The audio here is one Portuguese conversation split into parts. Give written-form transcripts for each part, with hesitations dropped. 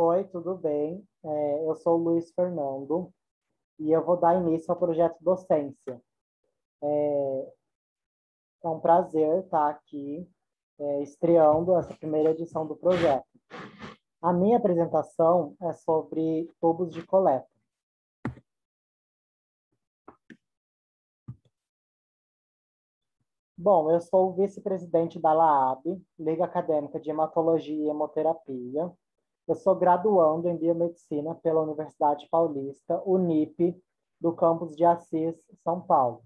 Oi, tudo bem? Eu sou o Luiz Fernando e eu vou dar início ao projeto Docência. É um prazer estar aqui, estreando essa primeira edição do projeto. A minha apresentação é sobre tubos de coleta. Bom, eu sou o vice-presidente da LAAB, Liga Acadêmica de Hematologia e Hemoterapia. Eu sou graduando em Biomedicina pela Universidade Paulista, Unip, do campus de Assis, São Paulo.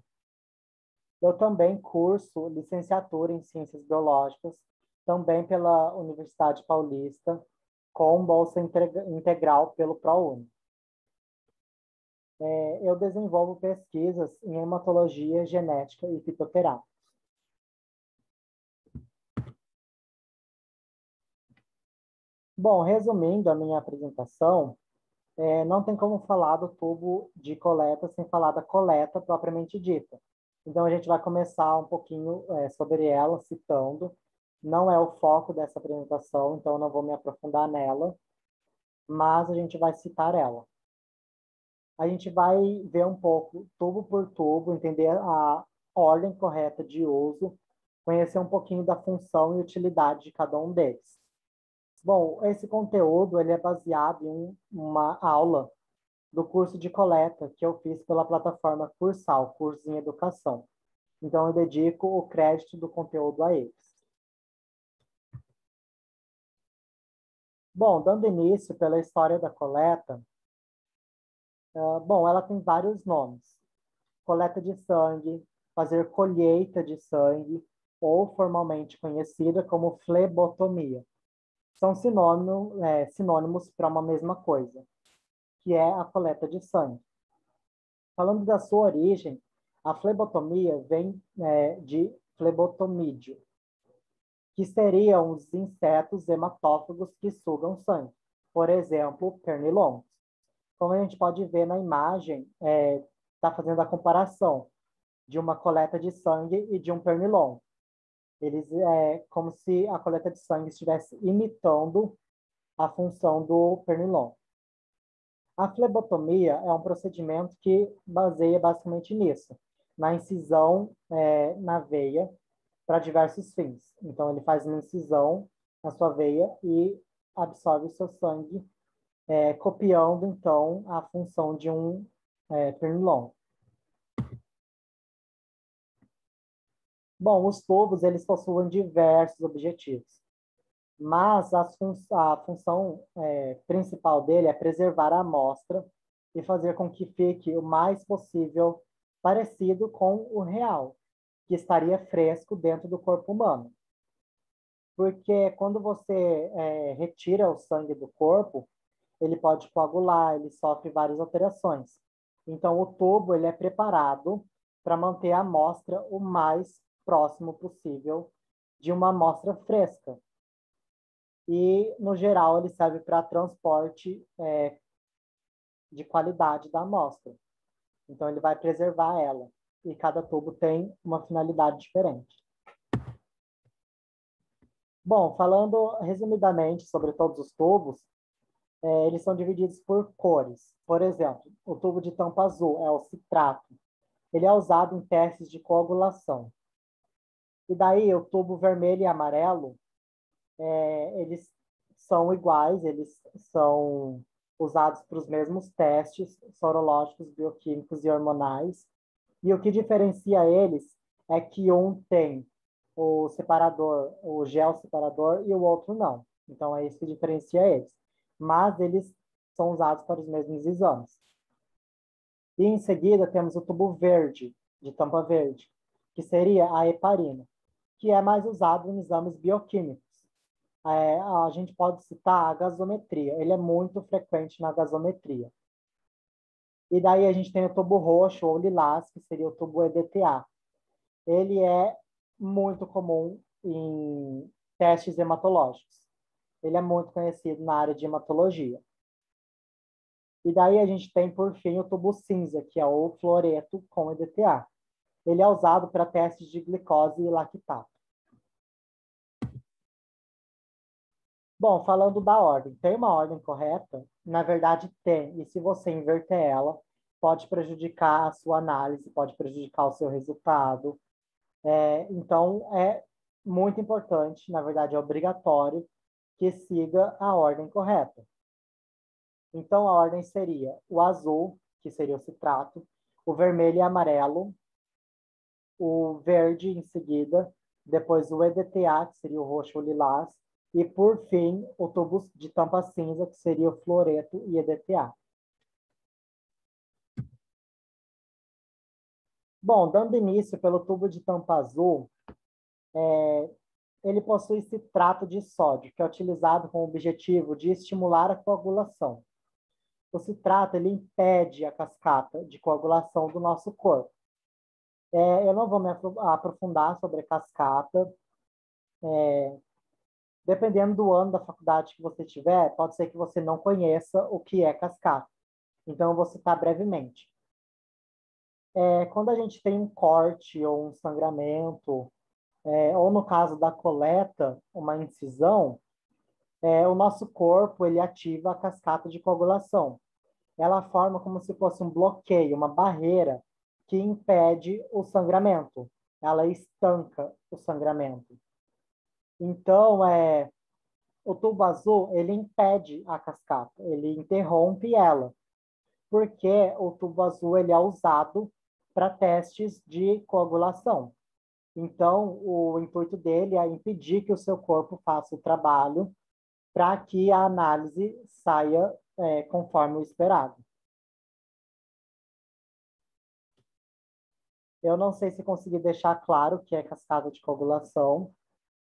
Eu também curso licenciatura em Ciências Biológicas, também pela Universidade Paulista, com bolsa integral pelo ProUni. Eu desenvolvo pesquisas em hematologia, genética e fitoterápica. Bom, resumindo a minha apresentação, não tem como falar do tubo de coleta sem falar da coleta propriamente dita. Então, a gente vai começar um pouquinho sobre ela, citando. Não é o foco dessa apresentação, então eu não vou me aprofundar nela, mas a gente vai citar ela. A gente vai ver um pouco, tubo por tubo, entender a ordem correta de uso, conhecer um pouquinho da função e utilidade de cada um deles. Bom, esse conteúdo ele é baseado em uma aula do curso de coleta que eu fiz pela plataforma Cursal, Curso em Educação. Então, eu dedico o crédito do conteúdo a eles. Bom, dando início pela história da coleta, bom, ela tem vários nomes. Coleta de sangue, fazer colheita de sangue, ou formalmente conhecida como flebotomia. São sinônimos para uma mesma coisa, que é a coleta de sangue. Falando da sua origem, a flebotomia vem de flebotomídeo, que seriam os insetos hematófagos que sugam sangue. Por exemplo, pernilongos. Como a gente pode ver na imagem, está fazendo a comparação de uma coleta de sangue e de um pernilongo. Eles como se a coleta de sangue estivesse imitando a função do pernilongo. A flebotomia é um procedimento que baseia basicamente nisso, na incisão na veia para diversos fins. Então, ele faz uma incisão na sua veia e absorve o seu sangue, copiando, então, a função de um pernilongo. Bom, os tubos, eles possuem diversos objetivos, mas a função principal dele é preservar a amostra e fazer com que fique o mais possível parecido com o real, que estaria fresco dentro do corpo humano. Porque quando você retira o sangue do corpo, ele pode coagular, ele sofre várias alterações. Então, o tubo ele é preparado para manter a amostra o mais próximo possível de uma amostra fresca. E, no geral, ele serve para transporte de qualidade da amostra. Então, ele vai preservar ela. E cada tubo tem uma finalidade diferente. Bom, falando resumidamente sobre todos os tubos, eles são divididos por cores. Por exemplo, o tubo de tampa azul é o citrato. Ele é usado em testes de coagulação. E daí, o tubo vermelho e amarelo, eles são iguais, eles são usados para os mesmos testes sorológicos, bioquímicos e hormonais. E o que diferencia eles é que um tem o separador, o gel separador, e o outro não. Então, é isso que diferencia eles. Mas eles são usados para os mesmos exames. E em seguida temos o tubo verde, de tampa verde, que seria a heparina, que é mais usado em exames bioquímicos. A gente pode citar a gasometria, ele é muito frequente na gasometria. E daí a gente tem o tubo roxo ou lilás, que seria o tubo EDTA. Ele é muito comum em testes hematológicos. Ele é muito conhecido na área de hematologia. E daí a gente tem, por fim, o tubo cinza, que é o fluoreto com EDTA. Ele é usado para testes de glicose e lactato. Bom, falando da ordem, tem uma ordem correta? Na verdade, tem. E se você inverter ela, pode prejudicar a sua análise, pode prejudicar o seu resultado. Então, é muito importante, na verdade, é obrigatório que siga a ordem correta. Então, a ordem seria o azul, que seria o citrato, o vermelho e amarelo, o verde em seguida, depois o EDTA, que seria o roxo ou lilás, e, por fim, o tubo de tampa cinza, que seria o fluoreto e EDTA. Bom, dando início pelo tubo de tampa azul, ele possui citrato de sódio, que é utilizado com o objetivo de estimular a coagulação. O citrato ele impede a cascata de coagulação do nosso corpo. Eu não vou me aprofundar sobre a cascata. Dependendo do ano da faculdade que você tiver, pode ser que você não conheça o que é cascata. Então, eu vou citar brevemente. Quando a gente tem um corte ou um sangramento, ou no caso da coleta, uma incisão, o nosso corpo ele ativa a cascata de coagulação. Ela forma como se fosse um bloqueio, uma barreira que impede o sangramento. Ela estanca o sangramento. Então, o tubo azul, ele impede a cascata, ele interrompe ela, porque o tubo azul ele é usado para testes de coagulação. Então, o intuito dele é impedir que o seu corpo faça o trabalho para que a análise saia conforme o esperado. Eu não sei se consegui deixar claro o que é cascata de coagulação,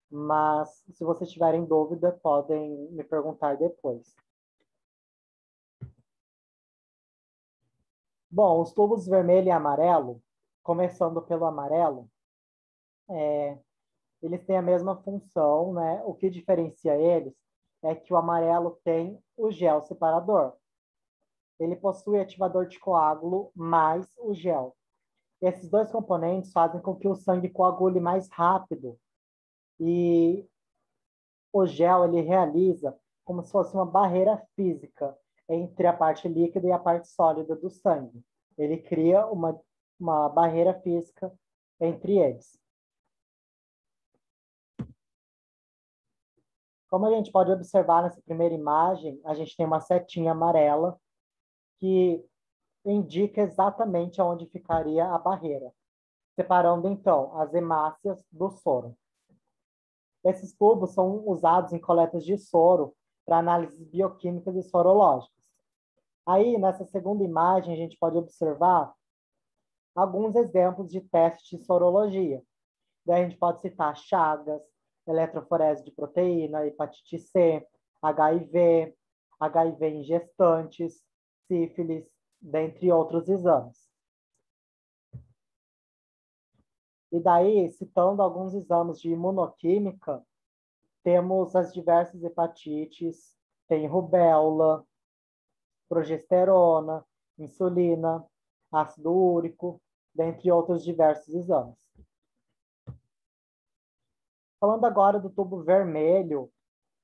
mas se vocês tiverem dúvida, podem me perguntar depois. Bom, os tubos vermelho e amarelo, começando pelo amarelo, eles têm a mesma função, né? O que diferencia eles é que o amarelo tem o gel separador. Ele possui ativador de coágulo mais o gel. Esses dois componentes fazem com que o sangue coagule mais rápido e o gel ele realiza como se fosse uma barreira física entre a parte líquida e a parte sólida do sangue. Ele cria uma barreira física entre eles. Como a gente pode observar nessa primeira imagem, a gente tem uma setinha amarela que indica exatamente onde ficaria a barreira, separando então as hemácias do soro. Esses tubos são usados em coletas de soro para análises bioquímicas e sorológicas. Aí, nessa segunda imagem, a gente pode observar alguns exemplos de testes de sorologia. Daí a gente pode citar Chagas, eletroforese de proteína, hepatite C, HIV, HIV em gestantes, sífilis, dentre outros exames. E daí, citando alguns exames de imunoquímica, temos as diversas hepatites, tem rubéola, progesterona, insulina, ácido úrico, dentre outros diversos exames. Falando agora do tubo vermelho,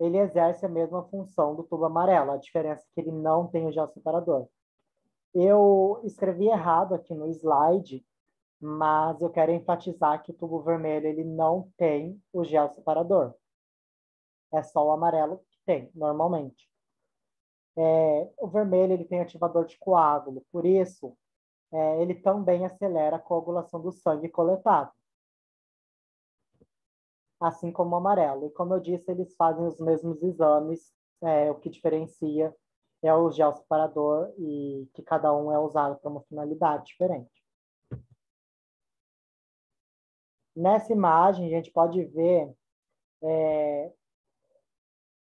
ele exerce a mesma função do tubo amarelo, a diferença é que ele não tem o gel separador. Eu escrevi errado aqui no slide, mas eu quero enfatizar que o tubo vermelho ele não tem o gel separador. É só o amarelo que tem, normalmente. O vermelho ele tem ativador de coágulo, por isso ele também acelera a coagulação do sangue coletado, assim como o amarelo. E como eu disse, eles fazem os mesmos exames, o que diferencia é o gel separador e que cada um é usado para uma finalidade diferente. Nessa imagem, a gente pode ver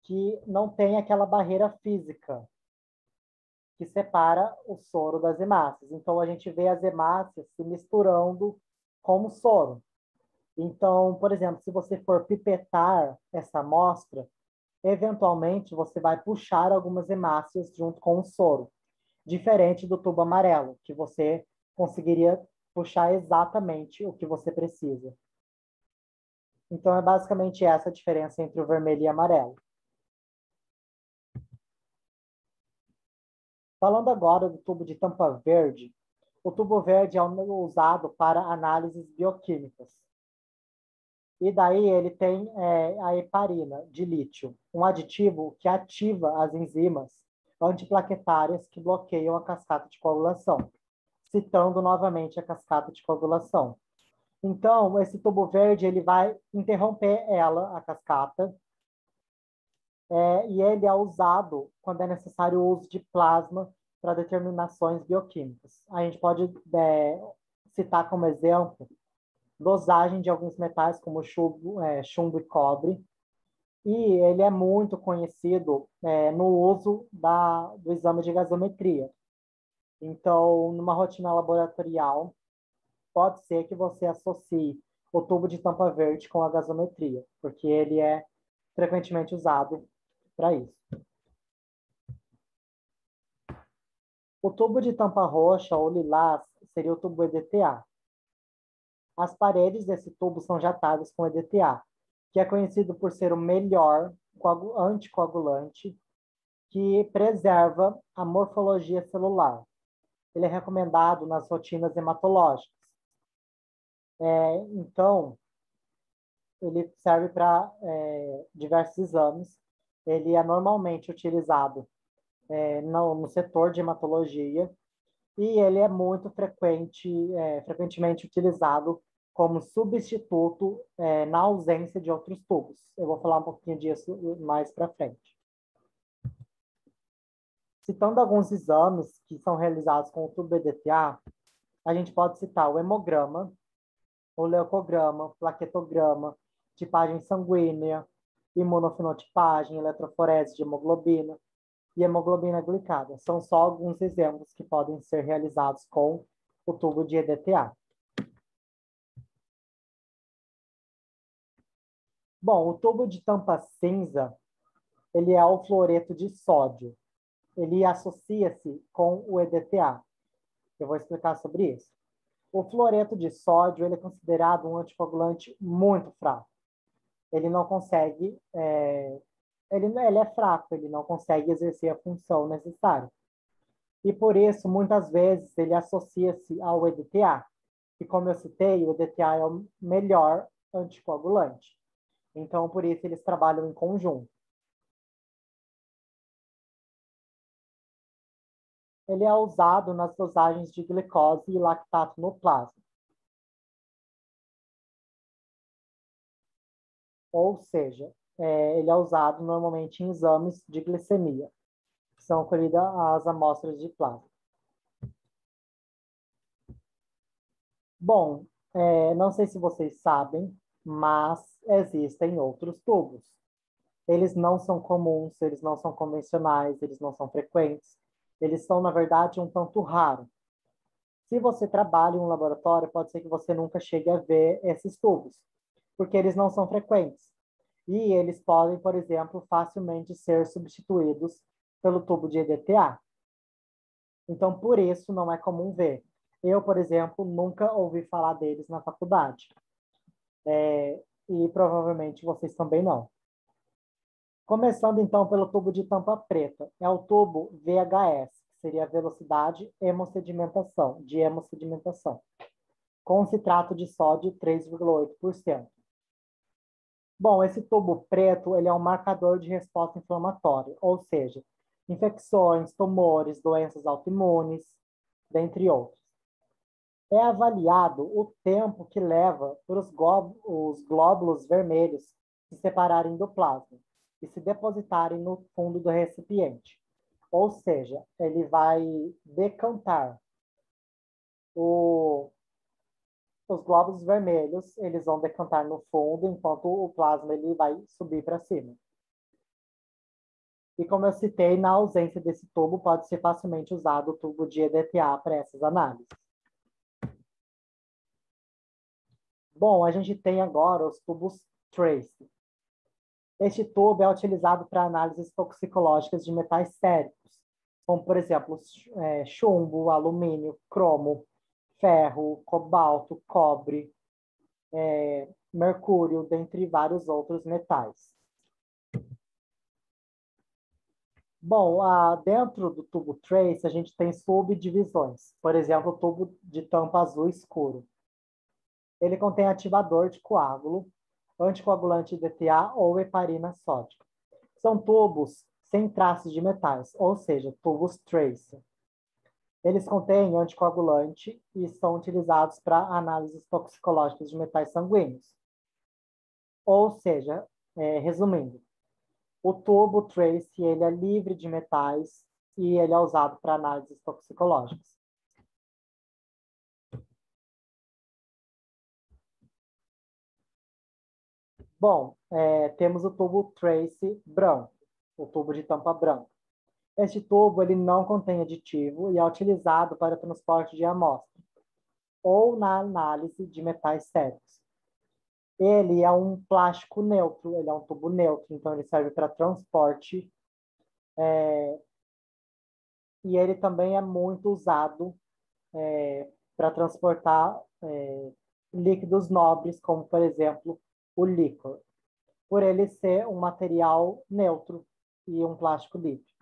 que não tem aquela barreira física que separa o soro das hemácias. Então, a gente vê as hemácias se misturando com o soro. Então, por exemplo, se você for pipetar essa amostra, eventualmente você vai puxar algumas hemácias junto com o soro, diferente do tubo amarelo, que você conseguiria puxar exatamente o que você precisa. Então, é basicamente essa a diferença entre o vermelho e amarelo. Falando agora do tubo de tampa verde, o tubo verde é usado para análises bioquímicas. E daí ele tem a heparina de lítio, um aditivo que ativa as enzimas antiplaquetárias que bloqueiam a cascata de coagulação, citando novamente a cascata de coagulação. Então, esse tubo verde ele vai interromper ela, a cascata, e ele é usado quando é necessário o uso de plasma para determinações bioquímicas. A gente pode citar como exemplo dosagem de alguns metais como chumbo e cobre, e ele é muito conhecido no uso do exame de gasometria. Então, numa rotina laboratorial, pode ser que você associe o tubo de tampa verde com a gasometria, porque ele é frequentemente usado para isso. O tubo de tampa roxa ou lilás seria o tubo EDTA. As paredes desse tubo são jatadas com EDTA, que é conhecido por ser o melhor anticoagulante que preserva a morfologia celular. Ele é recomendado nas rotinas hematológicas. Então, ele serve para diversos exames. Ele é normalmente utilizado no setor de hematologia e ele é muito frequentemente utilizado como substituto na ausência de outros tubos. Eu vou falar um pouquinho disso mais para frente. Citando alguns exames que são realizados com o tubo EDTA, a gente pode citar o hemograma, o leucograma, plaquetograma, tipagem sanguínea, imunofenotipagem, eletroforese de hemoglobina e hemoglobina glicada. São só alguns exemplos que podem ser realizados com o tubo de EDTA. Bom, o tubo de tampa cinza, ele é o fluoreto de sódio. Ele associa-se com o EDTA. Eu vou explicar sobre isso. O fluoreto de sódio ele é considerado um anticoagulante muito fraco. Ele não consegue, ele é fraco, ele não consegue exercer a função necessária. E por isso, muitas vezes, ele associa-se ao EDTA. E como eu citei, o EDTA é o melhor anticoagulante. Então, por isso, eles trabalham em conjunto. Ele é usado nas dosagens de glicose e lactato no plasma. Ou seja, ele é usado normalmente em exames de glicemia, que são colhidas as amostras de plasma. Bom, não sei se vocês sabem, mas existem outros tubos. Eles não são comuns, eles não são convencionais, eles não são frequentes. Eles são, na verdade, um tanto raros. Se você trabalha em um laboratório, pode ser que você nunca chegue a ver esses tubos, porque eles não são frequentes. E eles podem, por exemplo, facilmente ser substituídos pelo tubo de EDTA. Então, por isso, não é comum ver. Eu, por exemplo, nunca ouvi falar deles na faculdade. E provavelmente vocês também não. Começando, então, pelo tubo de tampa preta. É o tubo VHS, que seria a velocidade de hemossedimentação, com citrato de sódio 3,8%. Bom, esse tubo preto ele é um marcador de resposta inflamatória, ou seja, infecções, tumores, doenças autoimunes, dentre outros. É avaliado o tempo que leva para os glóbulos vermelhos se separarem do plasma e se depositarem no fundo do recipiente. Ou seja, ele vai decantar os glóbulos vermelhos, eles vão decantar no fundo, enquanto o plasma ele vai subir para cima. E como eu citei, na ausência desse tubo, pode ser facilmente usado o tubo de EDTA para essas análises. Bom, a gente tem agora os tubos TRACE. Este tubo é utilizado para análises toxicológicas de metais séricos, como, por exemplo, chumbo, alumínio, cromo, ferro, cobalto, cobre, mercúrio, dentre vários outros metais. Bom, dentro do tubo trace, a gente tem subdivisões. Por exemplo, o tubo de tampa azul escuro. Ele contém ativador de coágulo, anticoagulante DTA ou heparina sódica. São tubos sem traços de metais, ou seja, tubos trace. Eles contêm anticoagulante e são utilizados para análises toxicológicas de metais sanguíneos. Ou seja, resumindo, o tubo trace ele é livre de metais e ele é usado para análises toxicológicas. Bom, temos o tubo trace branco, o tubo de tampa branca. Este tubo ele não contém aditivo e é utilizado para transporte de amostra ou na análise de metais sérios. Ele é um plástico neutro, ele é um tubo neutro, então ele serve para transporte e ele também é muito usado para transportar líquidos nobres, como, por exemplo, o líquor, por ele ser um material neutro e um plástico líquido.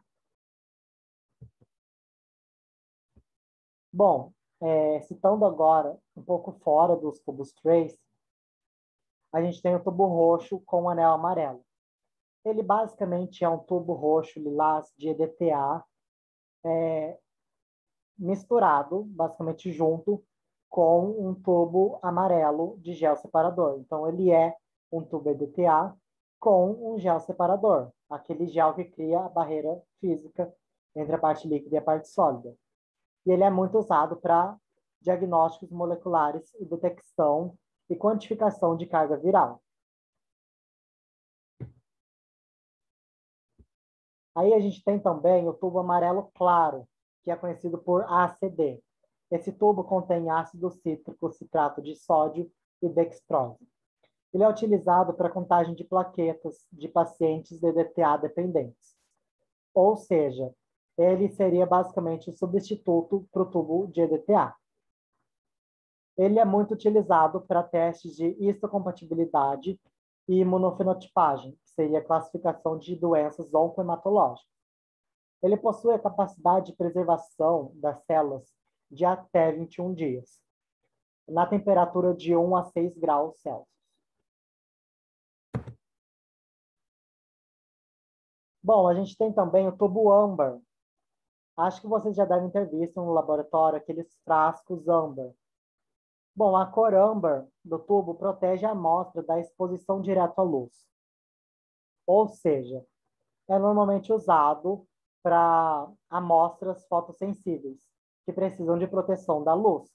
Bom, citando agora, um pouco fora dos tubos trace, a gente tem o tubo roxo com o anel amarelo. Ele basicamente é um tubo roxo lilás de EDTA misturado, basicamente junto, com um tubo amarelo de gel separador. Então, ele é um tubo EDTA com um gel separador, aquele gel que cria a barreira física entre a parte líquida e a parte sólida. E ele é muito usado para diagnósticos moleculares e detecção e quantificação de carga viral. Aí a gente tem também o tubo amarelo claro, que é conhecido por ACD. Esse tubo contém ácido cítrico, citrato de sódio e dextrose. Ele é utilizado para contagem de plaquetas de pacientes de DTA dependentes. Ou seja, ele seria basicamente o substituto para o tubo de EDTA. Ele é muito utilizado para testes de histocompatibilidade e imunofenotipagem, que seria a classificação de doenças oncohematológicas. Ele possui a capacidade de preservação das células de até 21 dias, na temperatura de 1 a 6 graus Celsius. Bom, a gente tem também o tubo âmbar. Acho que vocês já devem ter visto no laboratório aqueles frascos âmbar. Bom, a cor âmbar do tubo protege a amostra da exposição direta à luz. Ou seja, é normalmente usado para amostras fotossensíveis, que precisam de proteção da luz.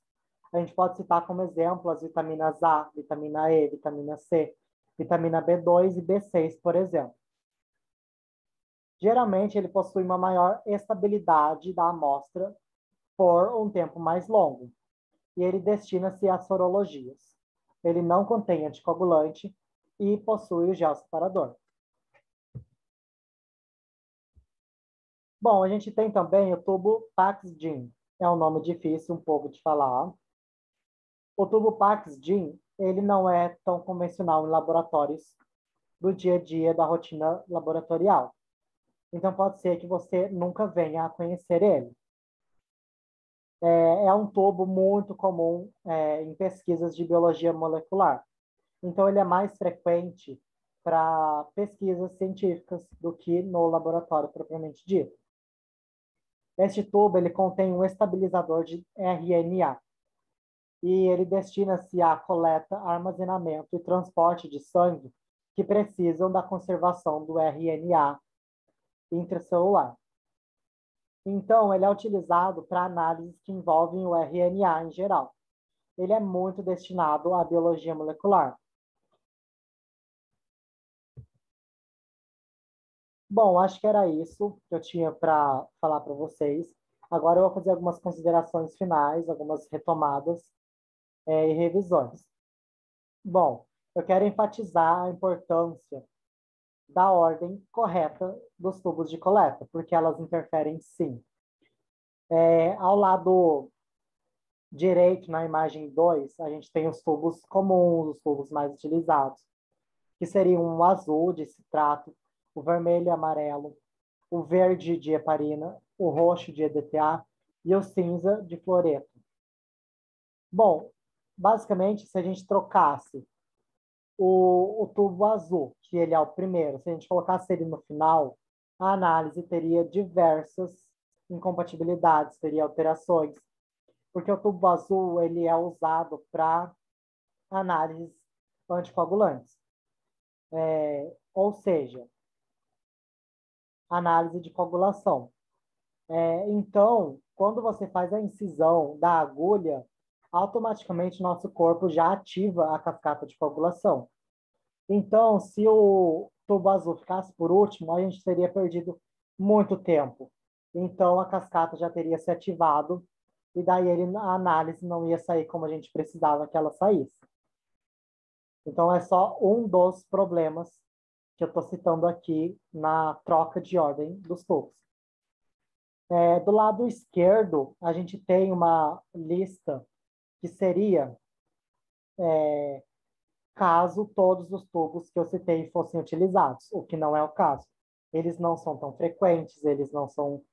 A gente pode citar como exemplo as vitaminas A, vitamina E, vitamina C, vitamina B2 e B6, por exemplo. Geralmente, ele possui uma maior estabilidade da amostra por um tempo mais longo, e ele destina-se a sorologias. Ele não contém anticoagulante e possui o gel separador. Bom, a gente tem também o tubo Pax-Gin. É um nome difícil um pouco de falar. O tubo Pax-Gin, ele não é tão convencional em laboratórios do dia a dia da rotina laboratorial. Então, pode ser que você nunca venha a conhecer ele. É um tubo muito comum em pesquisas de biologia molecular. Então, ele é mais frequente para pesquisas científicas do que no laboratório propriamente dito. Este tubo ele contém um estabilizador de RNA e ele destina-se à coleta, armazenamento e transporte de sangue que precisam da conservação do RNA intracelular. Então, ele é utilizado para análises que envolvem o RNA em geral. Ele é muito destinado à biologia molecular. Bom, acho que era isso que eu tinha para falar para vocês. Agora eu vou fazer algumas considerações finais, algumas retomadas e revisões. Bom, eu quero enfatizar a importância da ordem correta dos tubos de coleta, porque elas interferem sim. Ao lado direito, na imagem 2, a gente tem os tubos comuns, os tubos mais utilizados, que seriam o azul de citrato, o vermelho e amarelo, o verde de heparina, o roxo de EDTA e o cinza de fluoreto. Bom, basicamente, se a gente trocasse o tubo azul, que ele é o primeiro, se a gente colocasse ele no final, a análise teria diversas incompatibilidades, teria alterações, porque o tubo azul ele é usado para análises anticoagulantes, ou seja, análise de coagulação. Então, quando você faz a incisão da agulha, automaticamente nosso corpo já ativa a cascata de coagulação. Então, se o tubo azul ficasse por último, a gente teria perdido muito tempo. Então, a cascata já teria se ativado e daí a análise não ia sair como a gente precisava que ela saísse. Então, é só um dos problemas que eu estou citando aqui na troca de ordem dos tubos. Do lado esquerdo, a gente tem uma lista que seria caso todos os tubos que eu citei fossem utilizados, o que não é o caso. Eles não são tão frequentes, eles não são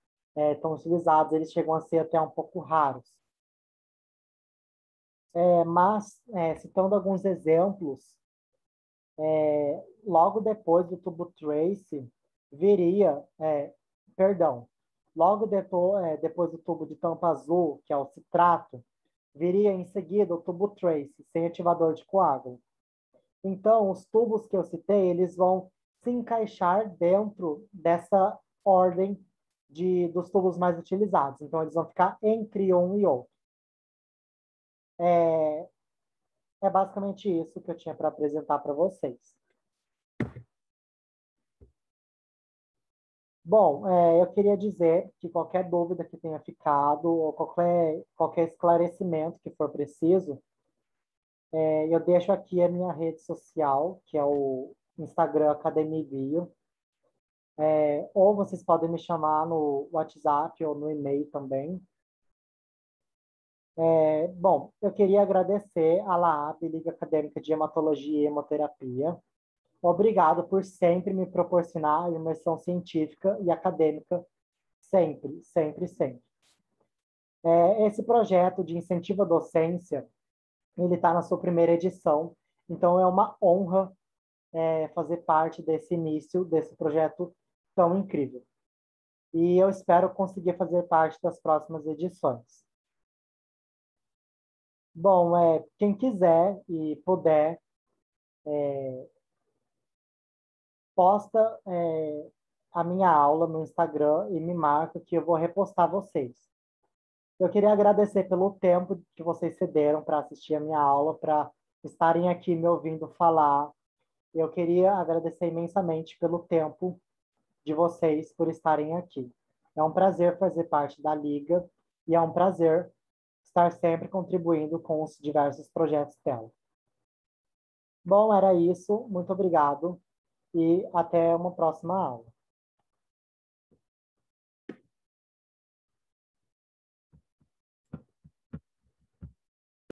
tão utilizados, eles chegam a ser até um pouco raros. Mas, citando alguns exemplos, logo depois do tubo trace, viria, perdão, logo depois do tubo de tampa azul, que é o citrato, viria em seguida o tubo trace, sem ativador de coágulo. Então, os tubos que eu citei, eles vão se encaixar dentro dessa ordem dos tubos mais utilizados. Então, eles vão ficar entre um e outro. É basicamente isso que eu tinha para apresentar para vocês. Bom, eu queria dizer que qualquer dúvida que tenha ficado, ou qualquer esclarecimento que for preciso, eu deixo aqui a minha rede social, que é o Instagram Academy Bio. Ou vocês podem me chamar no WhatsApp ou no e-mail também. Bom, eu queria agradecer à LAAB, Liga Acadêmica de Hematologia e Hemoterapia. Obrigado por sempre me proporcionar imersão científica e acadêmica, sempre, sempre, sempre. Esse projeto de incentivo à docência, ele está na sua primeira edição, então é uma honra fazer parte desse início, desse projeto tão incrível. E eu espero conseguir fazer parte das próximas edições. Bom, quem quiser e puder, posta a minha aula no Instagram e me marca que eu vou repostar vocês. Eu queria agradecer pelo tempo que vocês cederam para assistir a minha aula, para estarem aqui me ouvindo falar. Eu queria agradecer imensamente pelo tempo de vocês por estarem aqui. É um prazer fazer parte da Liga e é um prazer estar sempre contribuindo com os diversos projetos dela. Bom, era isso. Muito obrigado e até uma próxima aula.